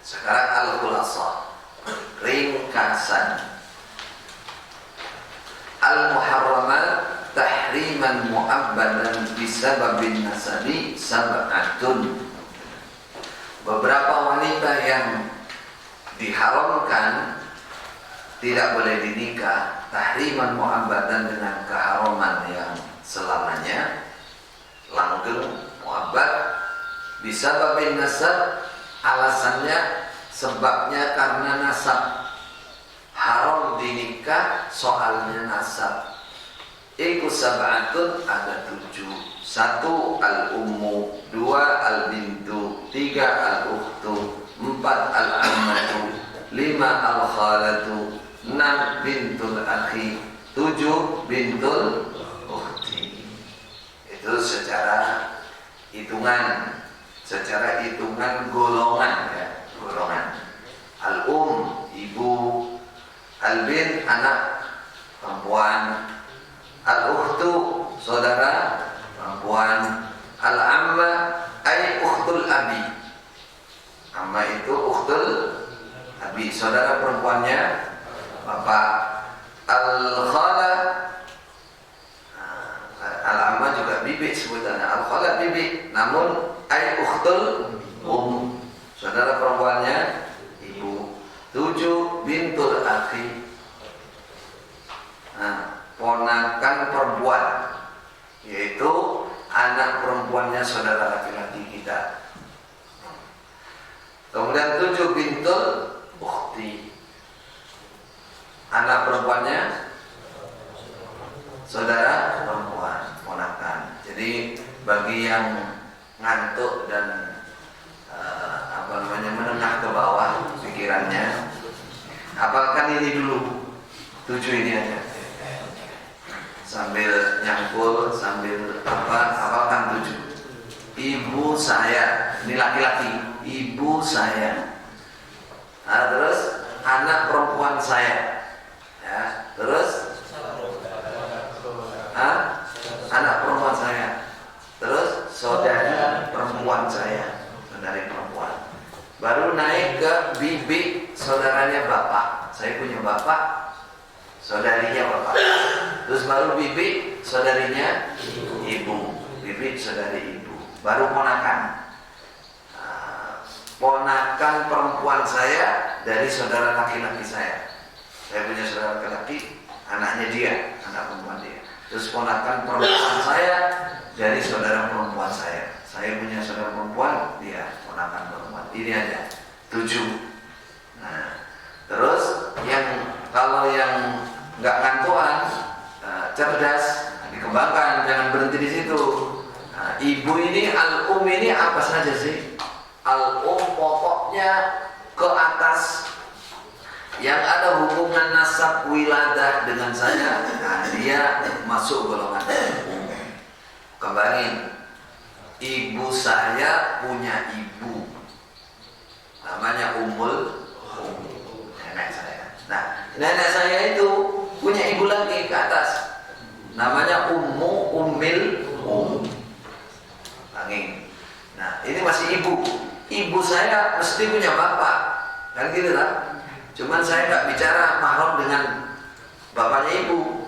Sekarang al-khulasa, ringkasan. Al-muharramat tahriman mu'abbadan bisababin nasabi sab'atun. Beberapa wanita yang diharamkan tidak boleh dinikah, tahriman mu'abbadan dengan keharaman yang selamanya, langgeng, mu'abbad, bisababin nasab, alasannya sebabnya karena nasab. Haram dinikah soalnya nasab. Iku sab'atun, ada 7. 1 al-ummu, 2 al-bintu, 3 al-ukhtu, 4 al-ammatu, 5 al-khalatu, 6 bintul akhi, 7 bintul ukhti. Itu secara hitungan golongan ya, golongan. Ibu, al-bin anak perempuan, al-ukhtu saudara perempuan, al-amma ay ukhtul abi. Amma itu ukhtul abi, saudara perempuannya bapak. Al-khala, al-amma juga bibi sebutannya, al-khala bibi, namun ay ukhtul saudara perempuannya ibu. 7 bintul akhi, ponakan perempuan, yaitu anak perempuannya saudara laki-laki kita. Kemudian 7 bintul ukhti, anak perempuannya saudara perempuan, ponakan. Jadi bagi yang ngantuk dan menengah ke bawah pikirannya, hafalkan ini dulu, 7 ini aja, sambil nyangkul, sambil hafalkan 7. Ibu saya, ini laki-laki, ibu saya. Terus anak perempuan saya, ya. Terus anak perempuan saya. Terus saudari perempuan saya, saudari perempuan. Baru naik ke bibi, saudaranya bapak. Saya punya bapak, saudarinya bapak. Terus baru bibi, saudarinya ibu. Bibi, saudari ibu. Baru ponakan. Ponakan perempuan saya dari saudara laki-laki saya. Saya punya saudara laki-laki, anaknya dia, anak perempuan dia. Terus ponakan perempuan saya dari saudara perempuan saya. Saya punya saudara perempuan, dia ponakan perempuan. Ini aja 7. Nah, terus kalau yang nggak ngantuan, cerdas, dikembangkan, jangan berhenti di situ. Ibu ini, al-um ini apa saja sih? Al-um pokoknya ke atas yang ada hubungan nasab wiladah dengan saya, dia masuk golongan al-um. Kembangin, ibu saya punya ibu, namanya ummul, nenek saya. Nah, nenek saya itu punya ibu lagi ke atas, namanya ummil. Nah, ini masih ibu. Ibu saya mesti punya bapak, kan gitu lah. Cuman saya nggak bicara mahram dengan bapaknya ibu.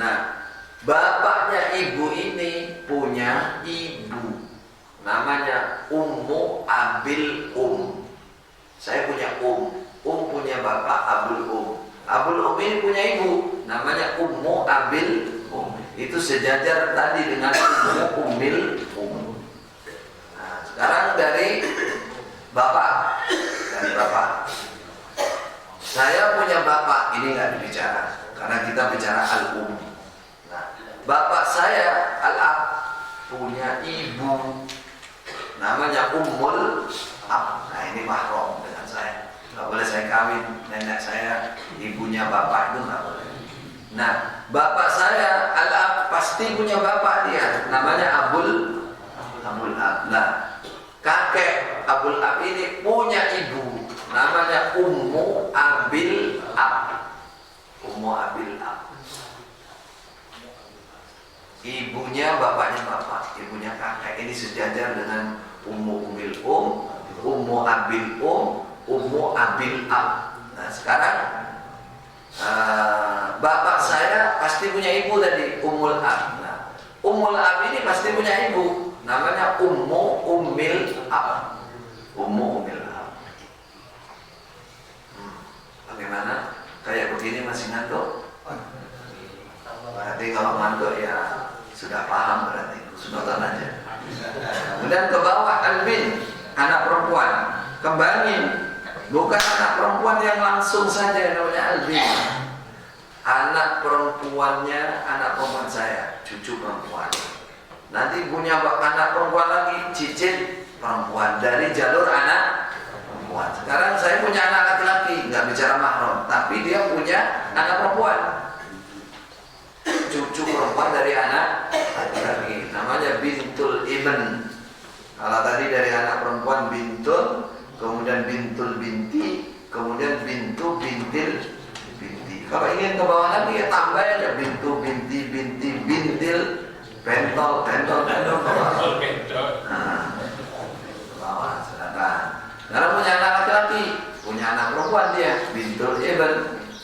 Nah, bapaknya ibu ini punya ibu, namanya ummu abil Saya punya punya bapak abul ini punya ibu, namanya ummu abil Itu sejajar tadi dengan ummil. Nah, sekarang dari bapak, saya punya bapak, ini nggak dibicara karena kita bicara al-um. Nah, bapak saya al-ab punya ibu, namanya ummul ab. Nah, ini mahram dengan saya. Nggak boleh saya kawin nenek saya, ibunya bapak, itu nggak boleh. Nah, bapak saya al-ab pasti punya bapak dia, namanya abul ab. Nah, kakek abul ab ini punya ibu, namanya ummu abil ab. Ibunya bapaknya bapak, ibunya kakek. Ini sejajar dengan ummu abil Ummu Abil Ab. Nah sekarang bapak saya pasti punya ibu tadi, Ummul Ab. Nah, Ummul Ab ini pasti punya ibu, namanya Ummu Ummil Ab. Ummu Ummil Ab. Bagaimana? Kayak begini masih ngantuk? Berarti kalau ngantuk ya sudah paham, berarti sunatan aja. Kemudian ke bawah Albin, anak perempuan. Kembangin, bukan anak perempuan yang langsung saja namanya Albin. Anak perempuannya anak perempuan saya, cucu perempuan. Nanti punya anak perempuan lagi, cicit perempuan dari jalur anak perempuan. Sekarang saya punya anak laki-laki, nggak bicara mahram, tapi dia punya anak perempuan, cucu perempuan dari anak laki-laki, namanya bintul ibn. Kalau tadi dari anak perempuan bintul, kemudian bintul binti, kemudian bintu bintil binti. Kalau ingin ke bawah lagi ya tambah aja bintu binti binti bintil bentol bentol bentol ke bawah. Nah, ke bawah silakan. Karena punya anak laki-laki, punya anak perempuan dia, bintul ibn.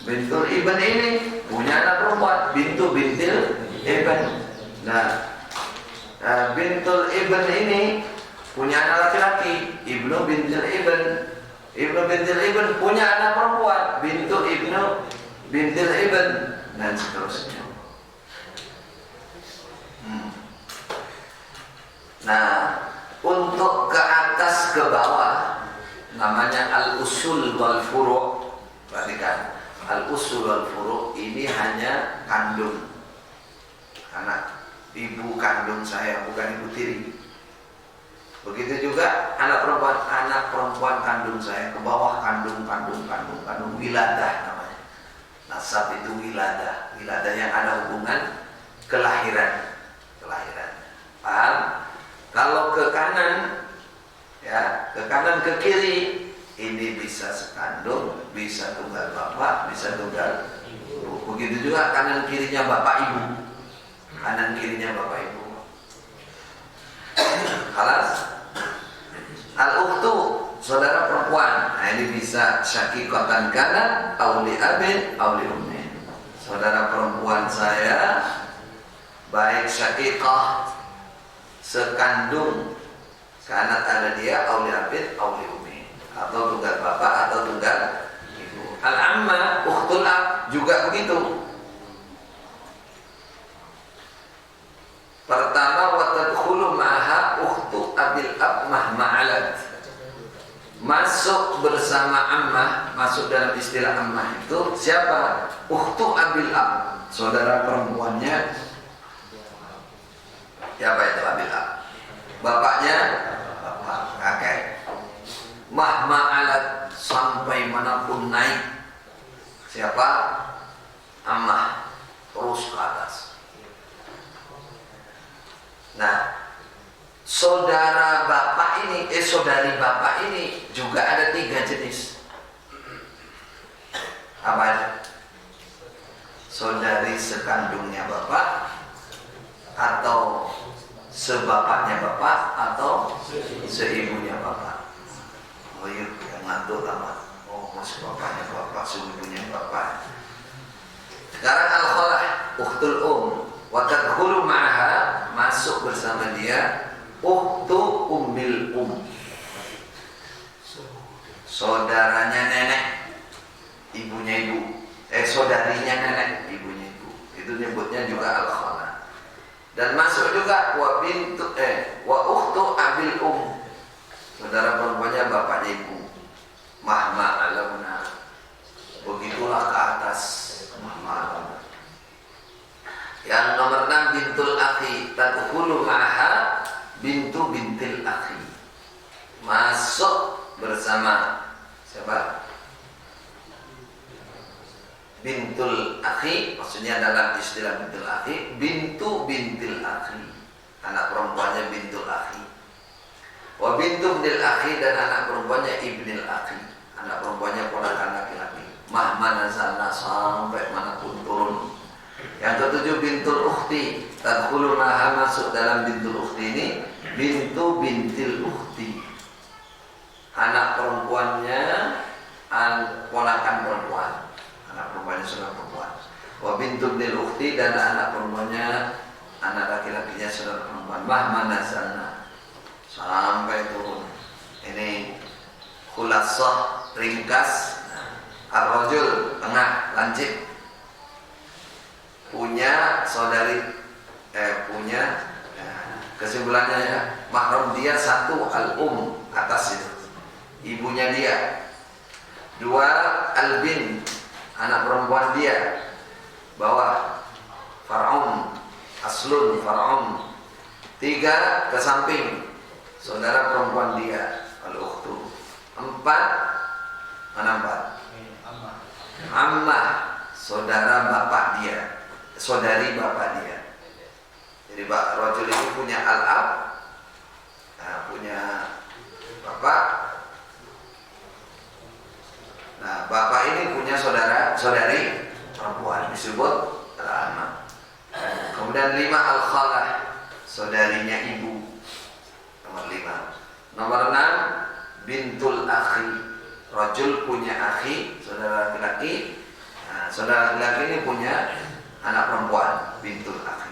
Bintul ibn ini punya anak perempuan, bintu bintil ibn. Nah, bintul ibn ini punya anak laki-laki, ibnu bintil ibn. Ibnu bintil ibn punya anak perempuan, bintu ibnu bintil ibn, dan seterusnya. Nah, untuk ke atas ke bawah namanya al-usul wal furu'. Perhatikan, al-usul wal furu' ini hanya kandung, anak ibu kandung saya, bukan ibu tiri. Begitu juga anak perempuan kandung saya, ke bawah kandung wiladah namanya. Nasab itu wiladah yang ada hubungan kelahiran. Paham? Kalau ke kanan, ya ke kanan ke kiri, ini bisa sekandung, bisa tunggal bapak, bisa tunggal ibu. Begitu juga kanan kirinya bapak ibu, kanan kirinya bapak ibu. Halas. Al-ukhtu, saudara perempuan. Nah, ini bisa syaqiqatan kana, auli abin, auli ummin. Saudara perempuan saya baik syaqiqah sekandung, kanat ada dia, auli abin, auli ummin, atau tunggal bapak atau tunggal ibu. Al-amma, ukhtul ab juga begitu. Pertama, wa tadkhulu ma'aha ukhtu abil ab mahma'alat. Masuk bersama ammah, masuk dalam istilah ammah itu siapa? Ukhtu abil ab, saudara perempuannya. Siapa itu abil ab? Bapaknya bapak, kakek. Mahma'alat, sampai manapun naik. Siapa? Ammah, terus ke atas. Nah, saudara bapak ini, saudari bapak ini juga ada 3 jenis. Apa aja? Saudari sekandungnya bapak, atau sebapaknya bapak, atau seibunya bapak. Oh iya, yang ngantuk lama. Oh, mas bapaknya bapak, seibunya bapak. Sekarang al-khalah, ukhtul wa tadkhulu ma'aha, masuk bersama dia ukhtu ummil saudaranya nenek, ibunya ibu. Saudarinya nenek, ibunya ibu. Itu nyebutnya juga al-khala. Dan masuk juga wa bintu wa ukhtu abil saudara perempuannya bapaknya ibu. Mahma alamna. Begitulah ke atas mahma alamna. Yang nomor 6 bintul akhi, tadkhulu ma'aha bintu bintil akhi. Masuk bersama siapa? Bintul akhi, maksudnya dalam istilah bintul akhi, bintu bintil akhi, anak perempuannya bintul akhi. Wa bintu bintil akhi, dan anak perempuannya ibnil akhi, anak perempuannya ponakan laki-laki. Mahma nazalna, sampai manapun turun. Yang ketujuh bintul ukhti, tadkhulu maha, masuk dalam bintul ukhti ini bintu bintil ukhti, anak perempuannya bintu binil ukhti, dan anak perempuannya, anak laki-lakinya saudara perempuan. Mahmana sana, sampai turun. Ini khulasah ringkas. Ar-rajul tengah lancip, punya saudari, punya, kesimpulannya ya, mahram dia satu al-um, atas itu ibunya dia. Dua, al-bin, anak perempuan dia, bawah, far'un, aslun, far'un. Tiga, ke samping, saudara perempuan dia, al-ukhtu. Empat, mana empat? Ammah, saudara bapak dia, saudari bapak dia. Jadi Pak Rajul itu punya al-ab, punya bapak. Nah, bapak ini punya saudari perempuan, disebut al-ammah. Kemudian 5, al-khalah, saudarinya ibu, nomor 5. Nomor 6, bintul akhi. Rajul punya akhi, saudara laki-laki. Nah, saudara laki-laki ini punya anak perempuan, bintul akhi.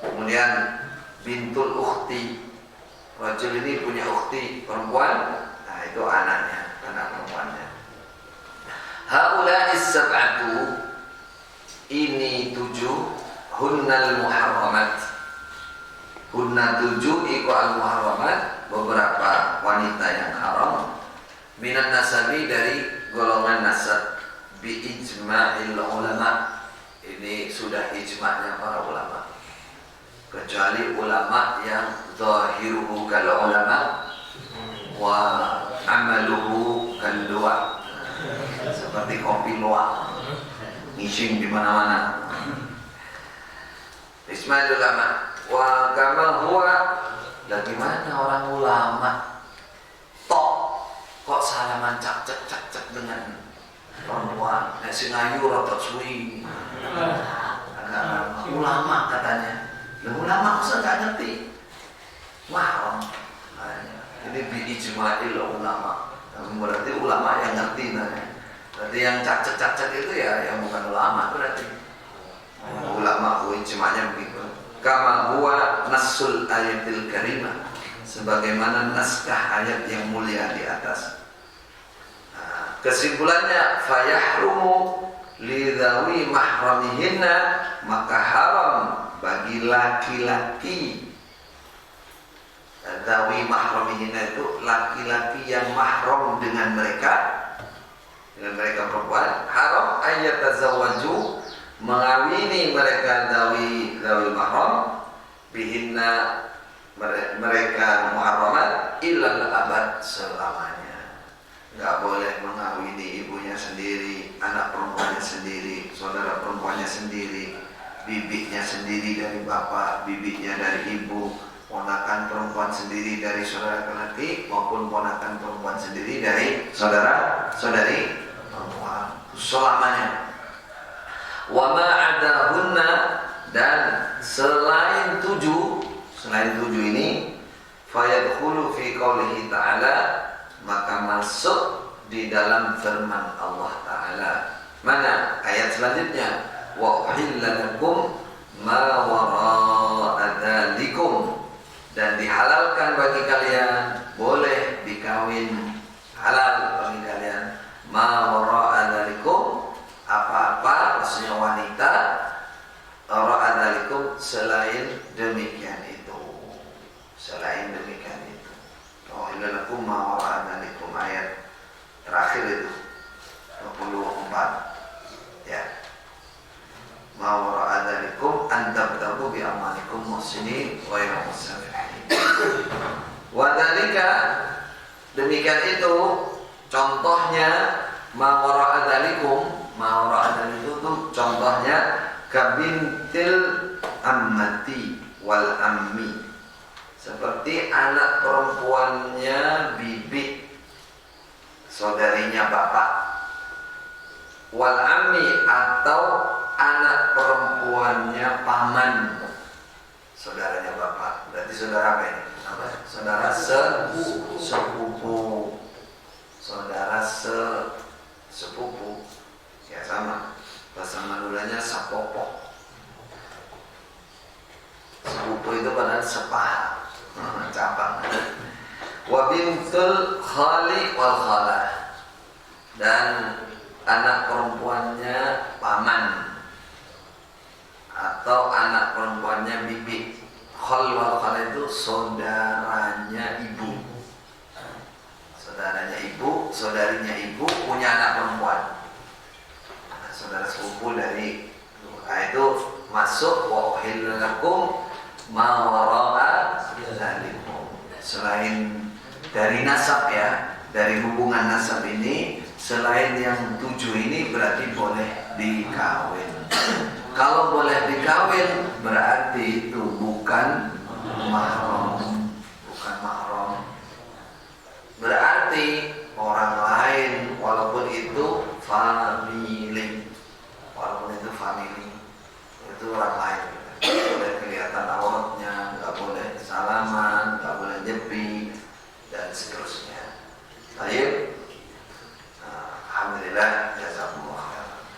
Kemudian bintul ukhti, rajul ini punya ukhti perempuan. Nah, itu anaknya, anak perempuannya. Haula'is sab'atu, ini 7, hunnal muharramat. Hunna 7 iku al-muharramat, beberapa wanita yang haram. Minan nasabi, dari golongan nasab. Bi ijma'il ulama, ini sudah ijma'nya para ulama, kecuali ulama yang zahiruhu kal ulama wa amaluhu kal luwa, seperti kopi luwak ngising di mana-mana. Ijma'il ulama wa kama huwa, dan gimana orang ulama kok salaman cak-cak dengan perempuan, si ngayu rotot suwi. Ulama katanya. Ulama masa gak ngerti? Wah, ini bi ijma'il ulama. Berarti ulama yang ngerti nanya. Berarti yang cak-cak itu ya yang bukan ulama berarti. Ulama ijma'nya begitu. Kama huwa nasul ayatil karimah, sebagaimana naskah ayat yang mulia di atas. Kesimpulannya, fayahrumu lidhawi mahramihinna, maka haram bagi laki-laki. Dhawi mahramihinna itu laki-laki yang mahram dengan mereka perempuan. Haram ayatazawwaju, mengawini mereka dhawi mahram bihinna, mereka muharramat ilal abad, selamanya. Nggak boleh mengawini ibunya sendiri, anak perempuannya sendiri, saudara perempuannya sendiri, bibiknya sendiri dari bapak, bibiknya dari ibu, ponakan perempuan sendiri dari saudara laki-laki, maupun ponakan perempuan sendiri dari saudari perempuan, selamanya. Wa ma adahunna, dan selain 7 ini, fayadkhulu fi qaulihi ta'ala, maka masuk di dalam firman Allah Ta'ala. Mana ayat selanjutnya? Wa uhilla lakum ma wara'a dzalikum, dan dihalalkan bagi kalian, boleh dikawin, halal bagi kalian, ma wara'a dzalikum, apa-apa, maksudnya wanita, wara'a dzalikum, selain demikian itu, selain demikian itu. Oh, ilalakum ma wara'a dzalikum, ayat terakhir itu 24 ya. Ma wara'a dzalikum an tabtagu bi amalikum muhsinin wa ghayra musafihin. Wa dzalika, demikian itu contohnya, ma wara'a dzalikum, ma wara'a dzalikum itu contohnya kabintil ammati wal ammi, seperti anak perempuannya bibi, saudarinya bapak, wal ammi, atau anak perempuannya paman, saudaranya bapak. Berarti saudara apa ini? Saudara sepupu, saudara sepupu, ya sama. Bahasa Maduranya sapopo. padahal sepaha, cabang. Wa bintul khali wal khalah, dan anak perempuannya paman atau anak perempuannya bibi. Khal wal khalah itu saudaranya ibu. Saudaranya ibu, saudarinya ibu punya anak perempuan. Saudara sepupu dari itu masuk wa uhilla lakum ma wara'a dzalikum. Selain dari nasab ya, dari hubungan nasab ini, selain yang 7 ini berarti boleh dikawin. Kalau boleh dikawin berarti itu bukan mahram, bukan mahram. Berarti orang lain walaupun itu family